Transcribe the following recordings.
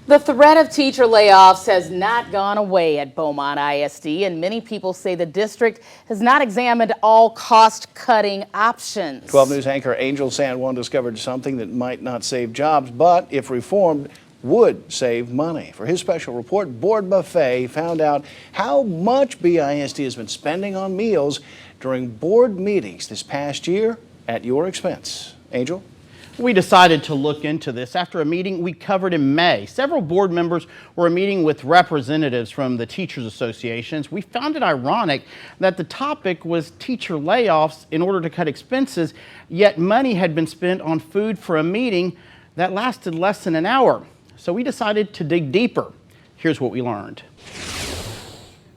The threat of teacher layoffs has not gone away at Beaumont ISD, and many people say the district has not examined all cost-cutting options. 12 News anchor Angel San Juan discovered something that might not save jobs, but if reformed, would save money. For his special report, Board Buffet found out how much BISD has been spending on meals during board meetings this past year at your expense. Angel? We decided to look into this after a meeting we covered in May. Several board members were meeting with representatives from the teachers associations. We found it ironic that the topic was teacher layoffs in order to cut expenses, yet money had been spent on food for a meeting that lasted less than an hour. So we decided to dig deeper. Here's what we learned.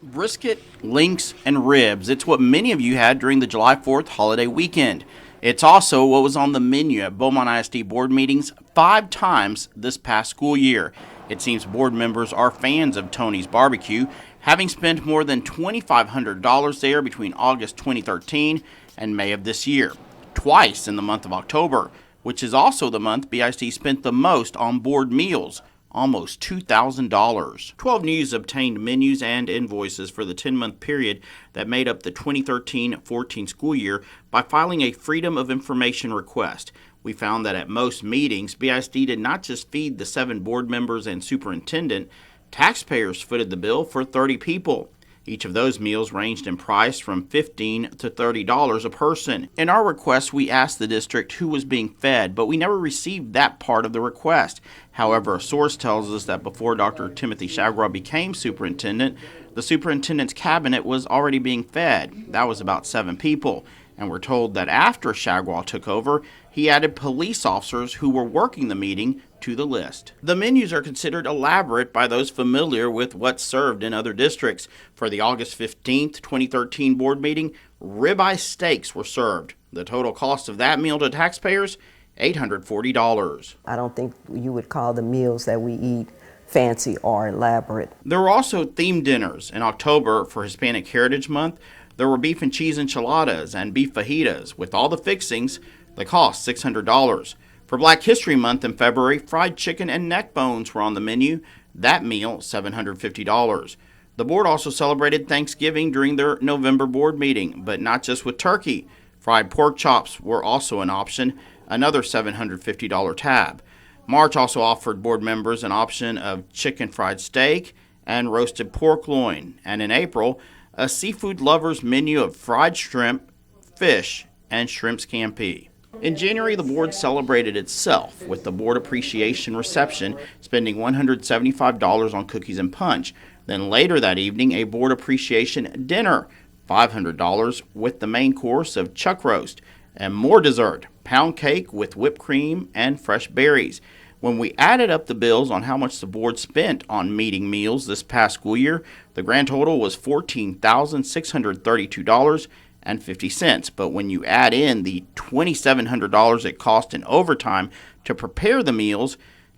Brisket, links, and ribs. It's what many of you had during the July 4th holiday weekend. It's also what was on the menu at Beaumont ISD board meetings 5 times this past school year. It seems board members are fans of Tony's Barbecue, having spent more than $2,500 there between August 2013 and May of this year, twice in the month of October, which is also the month BISD spent the most on board meals, almost $2,000. 12 News obtained menus and invoices for the 10-month period that made up the 2013-14 school year by filing a Freedom of Information request. We found that at most meetings, BISD did not just feed the 7 board members and superintendent, taxpayers footed the bill for 30 people. Each of those meals ranged in price from $15 to $30 a person. In our request, we asked the district who was being fed, but we never received that part of the request. However, a source tells us that before Dr. Timothy Shagwell became superintendent, the superintendent's cabinet was already being fed. That was about 7 people. And we're told that after Shagwell took over, he added police officers who were working the meeting to the list. The menus are considered elaborate by those familiar with what's served in other districts. For the August 15th, 2013 board meeting, ribeye steaks were served. The total cost of that meal to taxpayers, $840. I don't think you would call the meals that we eat fancy or elaborate. There were also themed dinners. In October, for Hispanic Heritage Month, there were beef and cheese enchiladas and beef fajitas. With all the fixings, the cost $600. For Black History Month in February, fried chicken and neck bones were on the menu. That meal, $750. The board also celebrated Thanksgiving during their November board meeting, but not just with turkey. Fried pork chops were also an option, another $750 tab. March also offered board members an option of chicken fried steak and roasted pork loin. And in April, a seafood lover's menu of fried shrimp, fish, and shrimp scampi. In January, the board celebrated itself with the board appreciation reception, spending $175 on cookies and punch. Then later that evening, a board appreciation dinner, $500 with the main course of chuck roast and more dessert, pound cake with whipped cream and fresh berries. When we added up the bills on how much the board spent on meeting meals this past school year, the grand total was $14,632.50. But when you add in the $2,700 it cost in overtime to prepare the meals,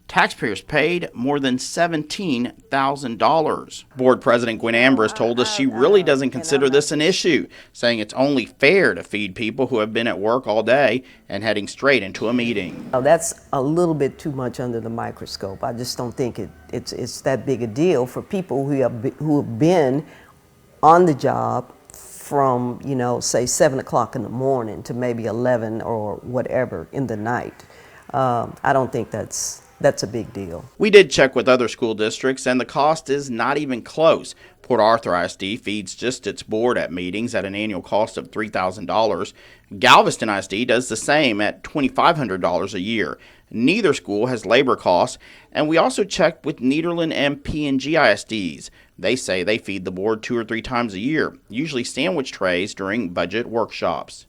taxpayers paid more than $17,000. Board President Gwen Ambrose told us she really doesn't consider this an issue, saying it's only fair to feed people who have been at work all day and heading straight into a meeting. Oh, that's a little bit too much under the microscope. I just don't think it's that big a deal for people who have been on the job from, say 7 o'clock in the morning to maybe 11 or whatever in the night. I don't think that's a big deal. We did check with other school districts, and the cost is not even close. Port Arthur ISD feeds just its board at meetings at an annual cost of $3,000. Galveston ISD does the same at $2,500 a year. Neither school has labor costs, and we also checked with Nederland and P&G ISDs. They say they feed the board 2 or 3 times a year, usually sandwich trays during budget workshops.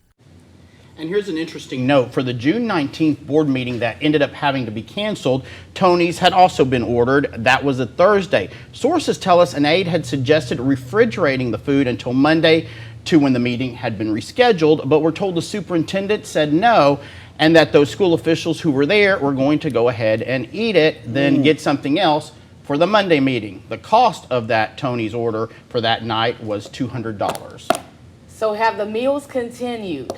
And here's an interesting note. For the June 19th board meeting that ended up having to be canceled, Tony's had also been ordered. That was a Thursday. Sources tell us an aide had suggested refrigerating the food until Monday to when the meeting had been rescheduled, but we're told the superintendent said no, and that those school officials who were there were going to go ahead and eat it, then get something else for the Monday meeting. The cost of that Tony's order for that night was $200. So have the meals continued?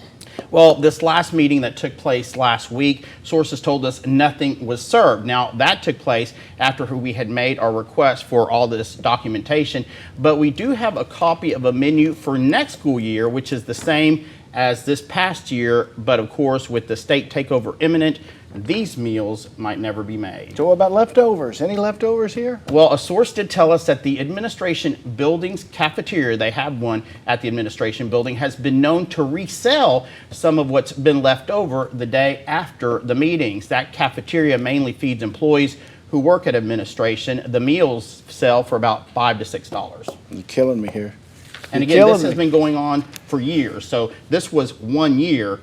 Well, this last meeting that took place last week, sources told us nothing was served. Now, that took place after we had made our request for all this documentation, but we do have a copy of a menu for next school year, which is the same as this past year, but of course, with the state takeover imminent, these meals might never be made. So what about leftovers? Any leftovers here? Well, a source did tell us that the administration building's cafeteria, they have one at the administration building, has been known to resell some of what's been left over the day after the meetings. That cafeteria mainly feeds employees who work at administration. The meals sell for about $5 to $6. You're killing me here. And You're again, killing this has me. been going on for years. So this was 1 year.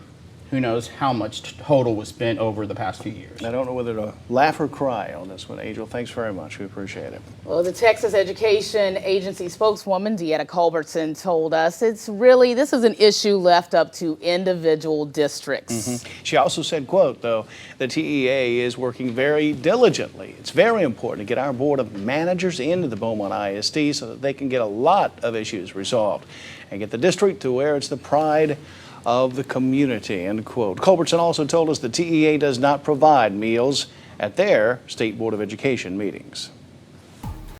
Who knows how much total was spent over the past few years. I don't know whether to laugh or cry on this one, Angel. Thanks very much. We appreciate it. Well, the Texas Education Agency spokeswoman, Deanna Culbertson, told us this is an issue left up to individual districts. She also said, quote, though, the TEA is working very diligently. It's very important to get our Board of Managers into the Beaumont ISD so that they can get a lot of issues resolved and get the district to where it's the pride of the community, end quote. Culbertson also told us the TEA does not provide meals at their State Board of Education meetings.